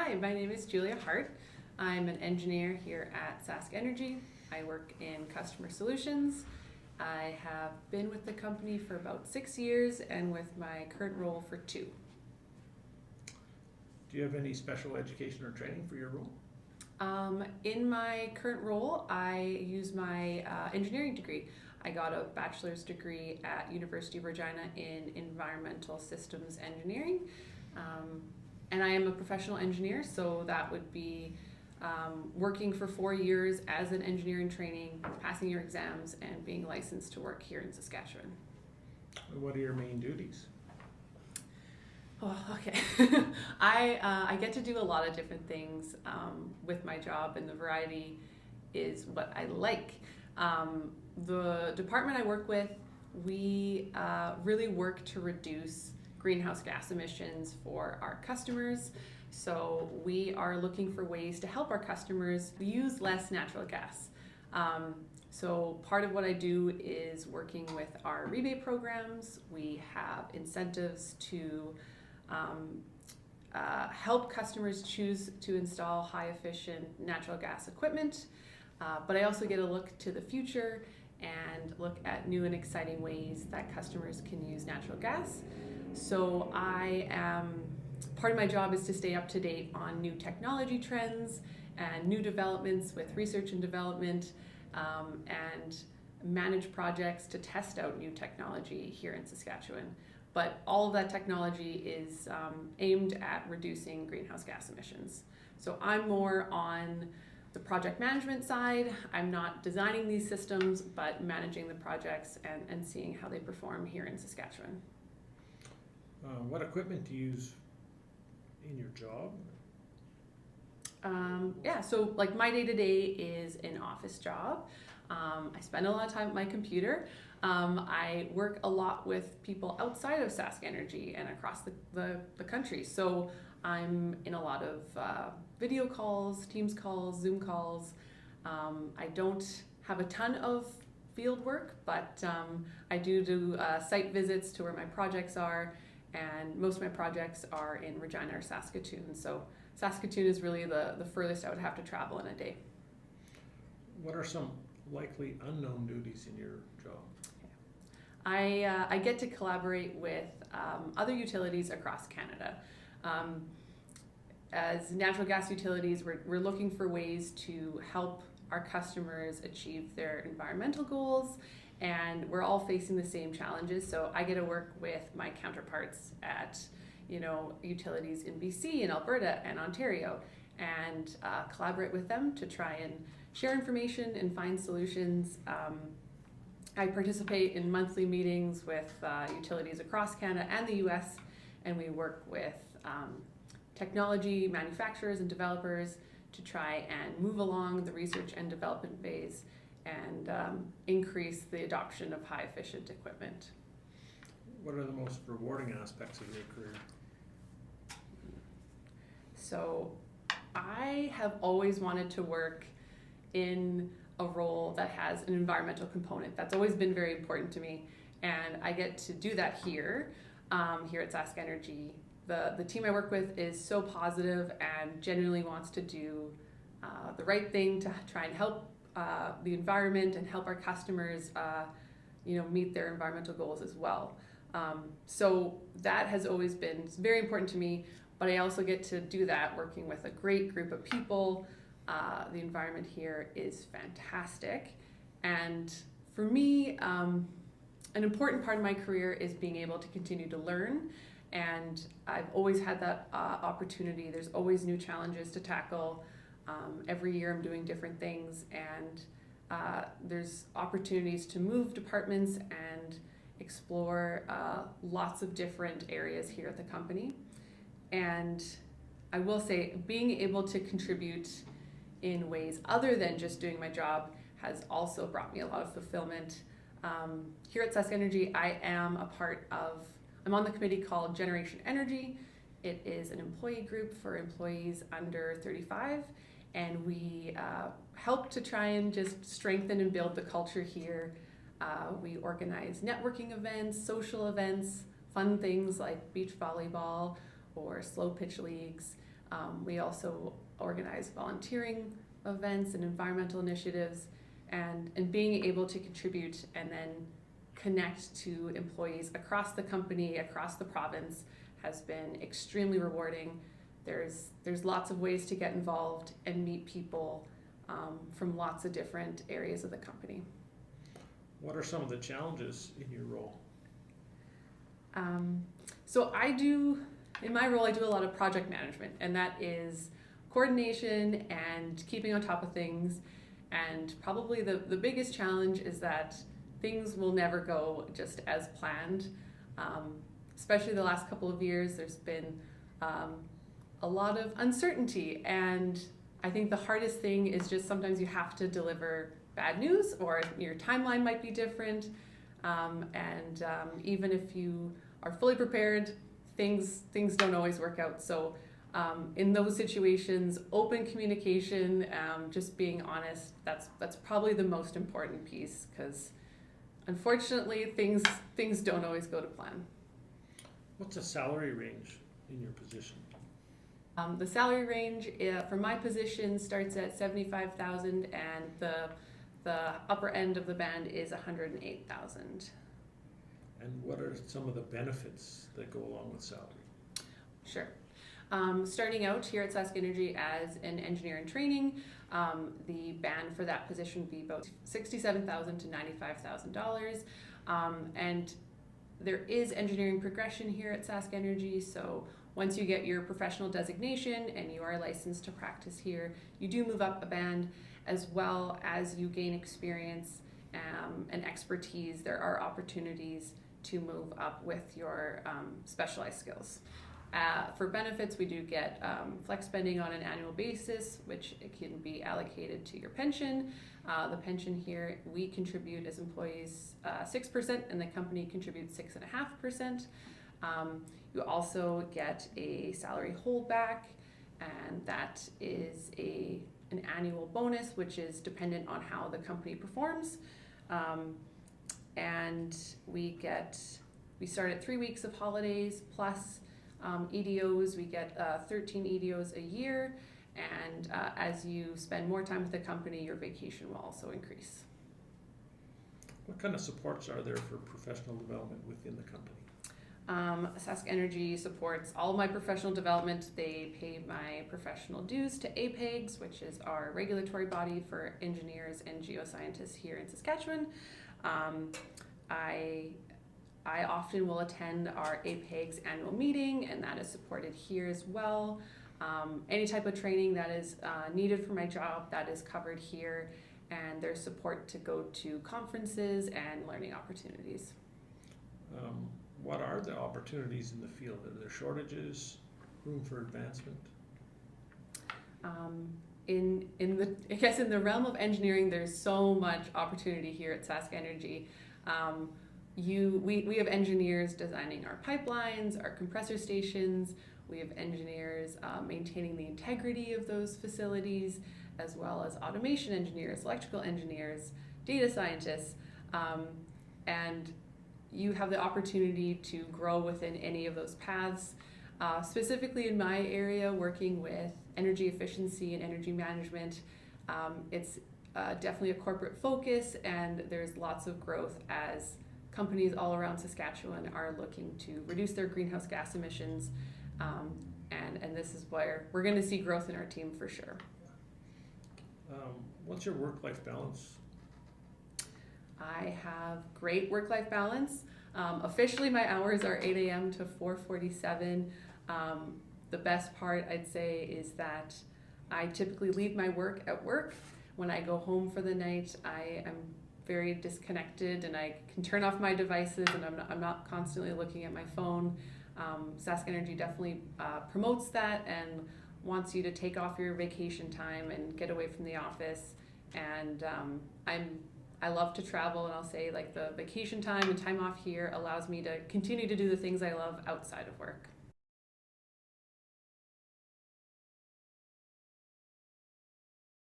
Hi, my name is Julia Hart. I'm an engineer here at SaskEnergy. I work in customer solutions. I have been with the company for about 6 years and with my current role for 2. Do you have any special education or training for your role? In my current role, I use my engineering degree. I got a bachelor's degree at University of Regina in environmental systems engineering. And I am a professional engineer, so that would be working for 4 years as an engineering training, passing your exams, and being licensed to work here in Saskatchewan. What are your main duties? Oh, okay. I get to do a lot of different things with my job, and the variety is what I like. The department I work with, we really work to reduce greenhouse gas emissions for our customers. So we are looking for ways to help our customers use less natural gas. So part of what I do is working with our rebate programs. We have incentives to help customers choose to install high efficient natural gas equipment. But I also get a look to the future and look at new and exciting ways that customers can use natural gas. So part of my job is to stay up to date on new technology trends and new developments with research and development, and manage projects to test out new technology here in Saskatchewan. But all of that technology is aimed at reducing greenhouse gas emissions. So I'm more on the project management side. I'm not designing these systems, but managing the projects and seeing how they perform here in Saskatchewan. What equipment do you use in your job? So like my day-to-day is an office job. I spend a lot of time at my computer. I work a lot with people outside of SaskEnergy and across the country. So I'm in a lot of video calls, Teams calls, Zoom calls. I don't have a ton of field work, but I do site visits to where my projects are, and most of my projects are in Regina or Saskatoon. So Saskatoon is really the furthest I would have to travel in a day. What are some likely unknown duties in your job? I get to collaborate with other utilities across Canada. As natural gas utilities, we're looking for ways to help our customers achieve their environmental goals, and we're all facing the same challenges. So I get to work with my counterparts at utilities in BC and Alberta and Ontario, and collaborate with them to try and share information and find solutions. I participate in monthly meetings with utilities across Canada and the US, and we work with technology manufacturers and developers to try and move along the research and development phase and increase the adoption of high efficient equipment. What are the most rewarding aspects of your career? So I have always wanted to work in a role that has an environmental component. That's always been very important to me, and I get to do that here at SaskEnergy. The team I work with is so positive and genuinely wants to do the right thing to try and help the environment and help our customers meet their environmental goals as well. So that has always been very important to me, but I also get to do that working with a great group of people. The environment here is fantastic, and for me, an important part of my career is being able to continue to learn, and I've always had that opportunity. There's always new challenges to tackle. Every year I'm doing different things, and there's opportunities to move departments and explore lots of different areas here at the company. And I will say, being able to contribute in ways other than just doing my job has also brought me a lot of fulfillment. Here at SaskEnergy, I'm on the committee called Generation Energy. It is an employee group for employees under 35, and we help to try and just strengthen and build the culture here. We organize networking events, social events, fun things like beach volleyball or slow pitch leagues. We also organize volunteering events and environmental initiatives, and being able to contribute and then connect to employees across the company, across the province, has been extremely rewarding. There's lots of ways to get involved and meet people from lots of different areas of the company. What are some of the challenges in your role? So in my role, I do a lot of project management, and that is coordination and keeping on top of things. And probably the biggest challenge is that things will never go just as planned. Especially the last couple of years, there's been a lot of uncertainty, and I think the hardest thing is just sometimes you have to deliver bad news, or your timeline might be different, and even if you are fully prepared, things don't always work out. So in those situations, open communication, just being honest, that's probably the most important piece, because unfortunately things don't always go to plan. What's the salary range in your position? The salary range for my position starts at $75,000, and the upper end of the band is $108,000. And what are some of the benefits that go along with salary? Sure. Starting out here at SaskEnergy as an engineer in training, the band for that position would be about $67,000 to $95,000. And there is engineering progression here at SaskEnergy, so once you get your professional designation and you are licensed to practice here, you do move up a band, as well as you gain experience and expertise. There are opportunities to move up with your specialized skills. For benefits, we do get flex spending on an annual basis, which it can be allocated to your pension. The pension here, we contribute as employees 6%, and the company contributes 6.5%. You also get a salary holdback, and that is an annual bonus, which is dependent on how the company performs. And we start at 3 weeks of holidays plus EDOs. We get 13 EDOs a year, and as you spend more time with the company, your vacation will also increase. What kind of supports are there for professional development within the company? SaskEnergy supports all of my professional development. They pay my professional dues to APEGS, which is our regulatory body for engineers and geoscientists here in Saskatchewan. I often will attend our APEGS annual meeting, and that is supported here as well. Any type of training that is needed for my job, that is covered here, and there's support to go to conferences and learning opportunities. What are the opportunities in the field? Are there shortages, room for advancement? In the realm of engineering, there's so much opportunity here at SaskEnergy. We have engineers designing our pipelines, our compressor stations. We have engineers maintaining the integrity of those facilities, as well as automation engineers, electrical engineers, data scientists, and you have the opportunity to grow within any of those paths. Specifically in my area, working with energy efficiency and energy management, it's definitely a corporate focus, and there's lots of growth as companies all around Saskatchewan are looking to reduce their greenhouse gas emissions, and this is where we're going to see growth in our team for sure. What's your work-life balance? I have great work-life balance. Officially, my hours are 8 a.m. to 4:47. The best part, I'd say, is that I typically leave my work at work. When I go home for the night, I am very disconnected, and I can turn off my devices, and I'm not constantly looking at my phone. SaskEnergy definitely promotes that and wants you to take off your vacation time and get away from the office. And I love to travel, and I'll say, like, the vacation time and time off here allows me to continue to do the things I love outside of work.